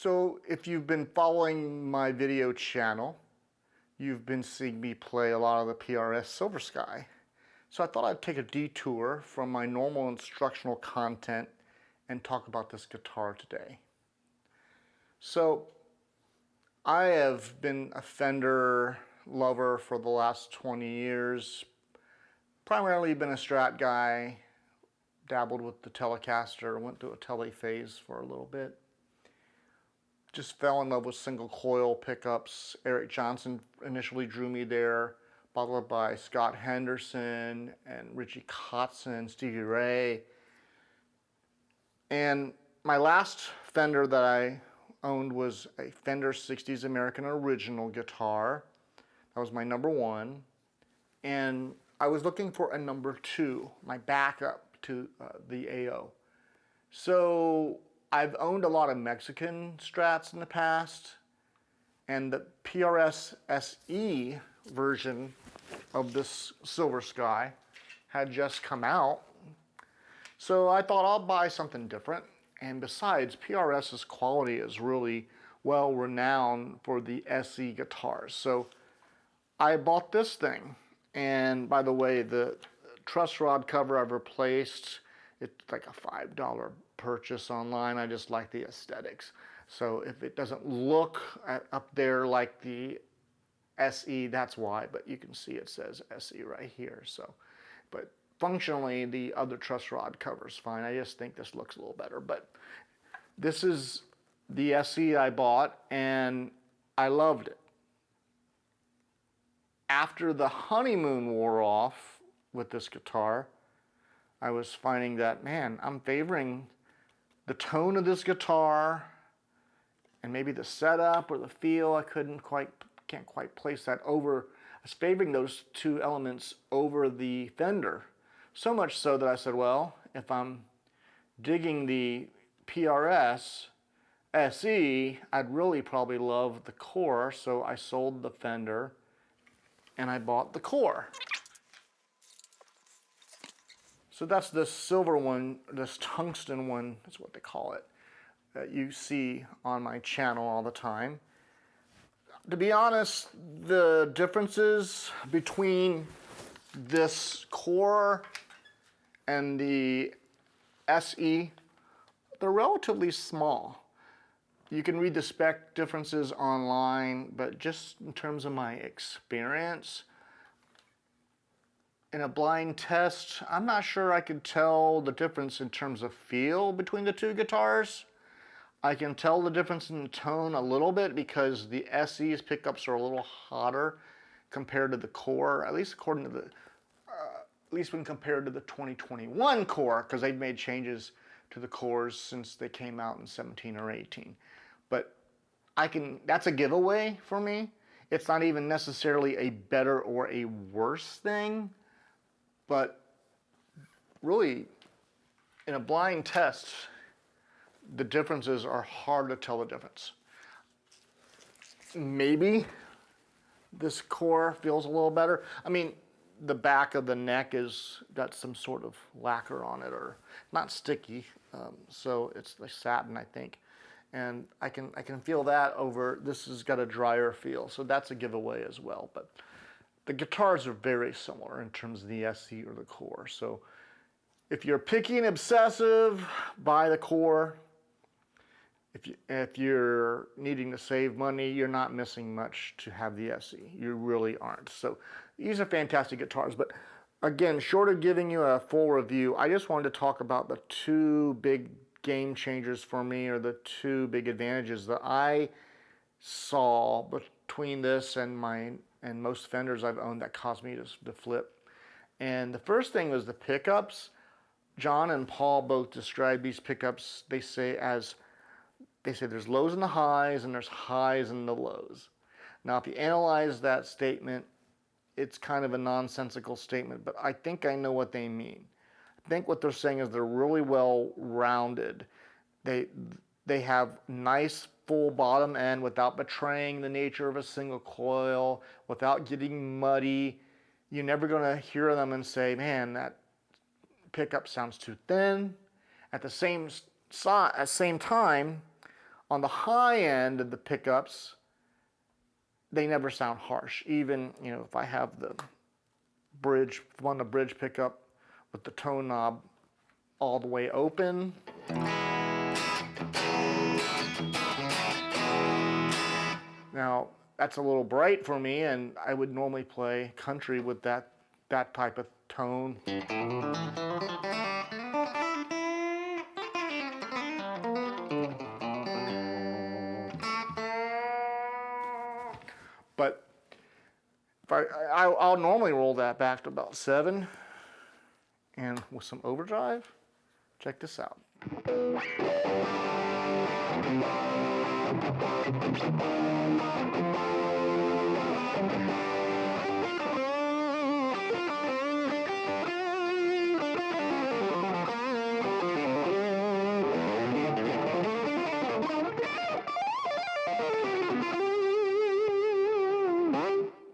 So if you've been following my video channel, you've been seeing me play a lot of the PRS Silver Sky. So I thought I'd take a detour from my normal instructional content and talk about this guitar today. So I have been a Fender lover for the last 20 years. Primarily been a Strat guy, dabbled with the Telecaster, went through a Tele phase for a little bit. Just fell in love with single coil pickups. Eric Johnson initially drew me there, followed by Scott Henderson and Richie Kotzen, Stevie Ray. And my last Fender that I owned was a Fender 60s American Original guitar. That was my number one. And I was looking for a number two, my backup to the AO. So I've owned a lot of Mexican Strats in the past, and the PRS SE version of this Silver Sky had just come out. So I thought I'll buy something different. And besides, PRS's quality is really well renowned for the SE guitars. So I bought this thing. And by the way, the truss rod cover I've replaced. It's like a $5 purchase online. I just like the aesthetics. So if it doesn't look up there like the SE, that's why. But you can see it says SE right here. So, but functionally, the other truss rod cover's fine. I just think this looks a little better. But this is the SE I bought, and I loved it. After the honeymoon wore off with this guitar, I was finding that, man, I'm favoring the tone of this guitar and maybe the setup or the feel. I can't quite place that over. I was favoring those two elements over the Fender. So much so that I said, well, if I'm digging the PRS SE, I'd really probably love the core. So I sold the Fender and I bought the core. So that's this silver one, this tungsten one, is what they call it, that you see on my channel all the time. To be honest, the differences between this core and the SE, they're relatively small. You can read the spec differences online, but just in terms of my experience, in a blind test, I'm not sure I could tell the difference in terms of feel between the two guitars. I can tell the difference in tone a little bit because the SE's pickups are a little hotter compared to the core, at least according to the, at least when compared to the 2021 core, because they've made changes to the cores since they came out in 17 or 18. But that's a giveaway for me. It's not even necessarily a better or a worse thing. But really, in a blind test, the differences are hard to tell the difference. Maybe this core feels a little better. I mean, the back of the neck is got some sort of lacquer on it, or not sticky, so it's like satin, I think. And I can feel that over. This has got a drier feel, so that's a giveaway as well. But the guitars are very similar in terms of the SE or the core. So if you're picky and obsessive, buy the core. If you're needing to save money, you're not missing much to have the SE. You really aren't. So these are fantastic guitars. But again, short of giving you a full review, I just wanted to talk about the two big game changers for me, or the two big advantages that I saw between this and most Fenders I've owned that caused me to flip. And the first thing was the pickups. John and Paul both describe these pickups, they say there's lows in the highs and there's highs in the lows. Now, if you analyze that statement, it's kind of a nonsensical statement, but I think I know what they mean. I think what they're saying is they're really well rounded. They have nice full bottom end without betraying the nature of a single coil, without getting muddy. You're never going to hear them and say, man, that pickup sounds too thin. At the same time, On the high end of the pickups, they never sound harsh. Even, if I have the bridge, the bridge pickup with the tone knob all the way open. Now, that's a little bright for me, and I would normally play country with that type of tone. But if I'll normally roll that back to about 7, and with some overdrive, check this out.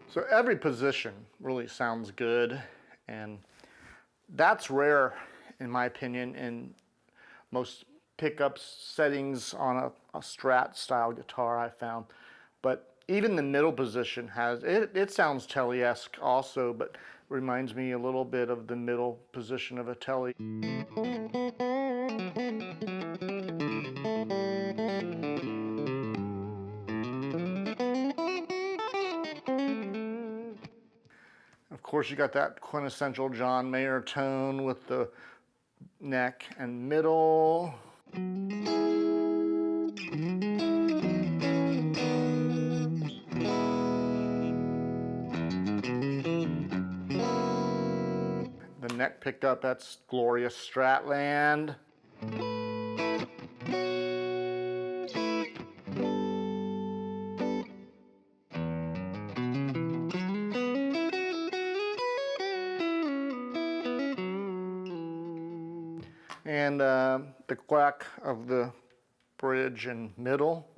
So every position really sounds good, and that's rare, in my opinion, in most pickups settings on a Strat style guitar I found. But even the middle position has, it sounds Tele-esque also, but reminds me a little bit of the middle position of a Tele. Of course, you got that quintessential John Mayer tone with the neck and middle. The neck pickup, that's glorious Stratland. And the quack of the bridge and middle.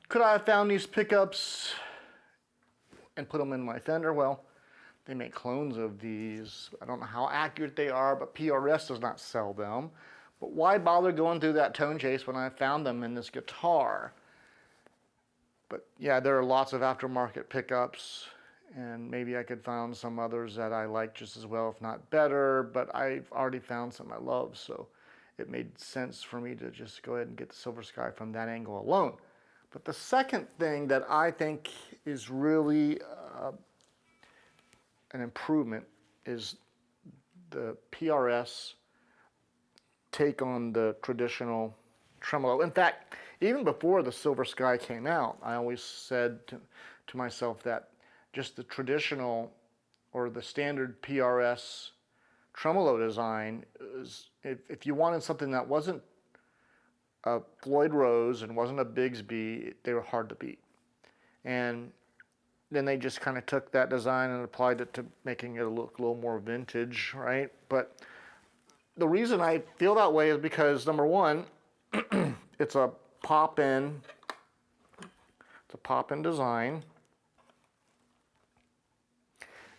Could I have found these pickups and put them in my Fender? Well, they make clones of these. I don't know how accurate they are, but PRS does not sell them. But why bother going through that tone chase when I found them in this guitar? But yeah, there are lots of aftermarket pickups, and maybe I could find some others that I like just as well, if not better, but I've already found some I love, so it made sense for me to just go ahead and get the Silver Sky from that angle alone. But the second thing that I think is really an improvement is the PRS take on the traditional tremolo. In fact, even before the Silver Sky came out, I always said to myself that just the traditional or the standard PRS tremolo design is, if you wanted something that wasn't a Floyd Rose and wasn't a Bigsby, they were hard to beat. And then they just kind of took that design and applied it to making it look a little more vintage, right? But the reason I feel that way is because, number one, it's a pop-in design,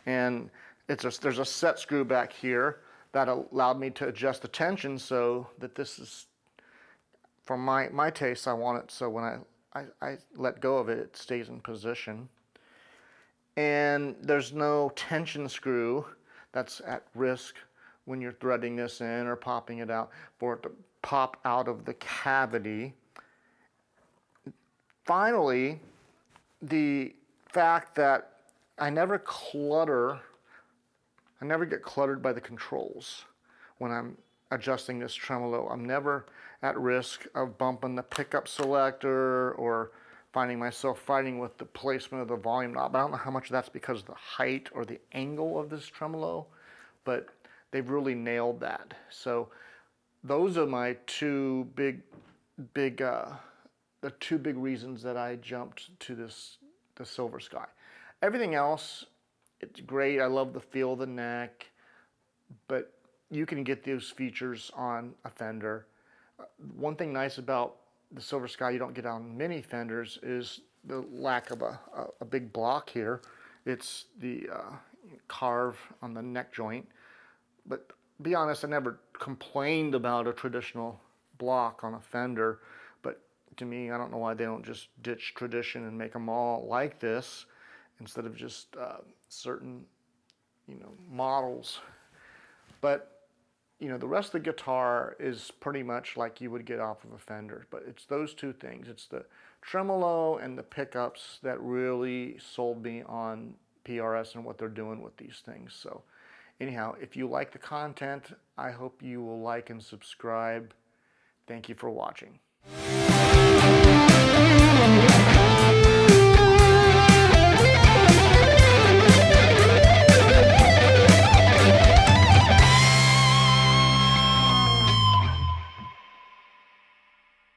and there's a set screw back here that allowed me to adjust the tension so that this is, for my taste, I want it so when I let go of it, it stays in position. And there's no tension screw that's at risk when you're threading this in or popping it out for it to pop out of the cavity. Finally, the fact that I never get cluttered by the controls when I'm adjusting this tremolo. I'm never at risk of bumping the pickup selector or finding myself fighting with the placement of the volume knob. I don't know how much that's because of the height or the angle of this tremolo, but they've really nailed that. So those are my two big reasons that I jumped to the Silver Sky. Everything else, it's great. I love the feel of the neck, but you can get those features on a Fender. One thing nice about the Silver Sky you don't get on many Fenders is the lack of a big block here. It's the carve on the neck joint. But be honest, I never complained about a traditional block on a fender. But to me, I don't know why they don't just ditch tradition and make them all like this instead of just certain, models. But the rest of the guitar is pretty much like you would get off of a Fender, but it's those two things. It's the tremolo and the pickups that really sold me on PRS and what they're doing with these things. So anyhow, if you like the content, I hope you will like and subscribe. Thank you for watching.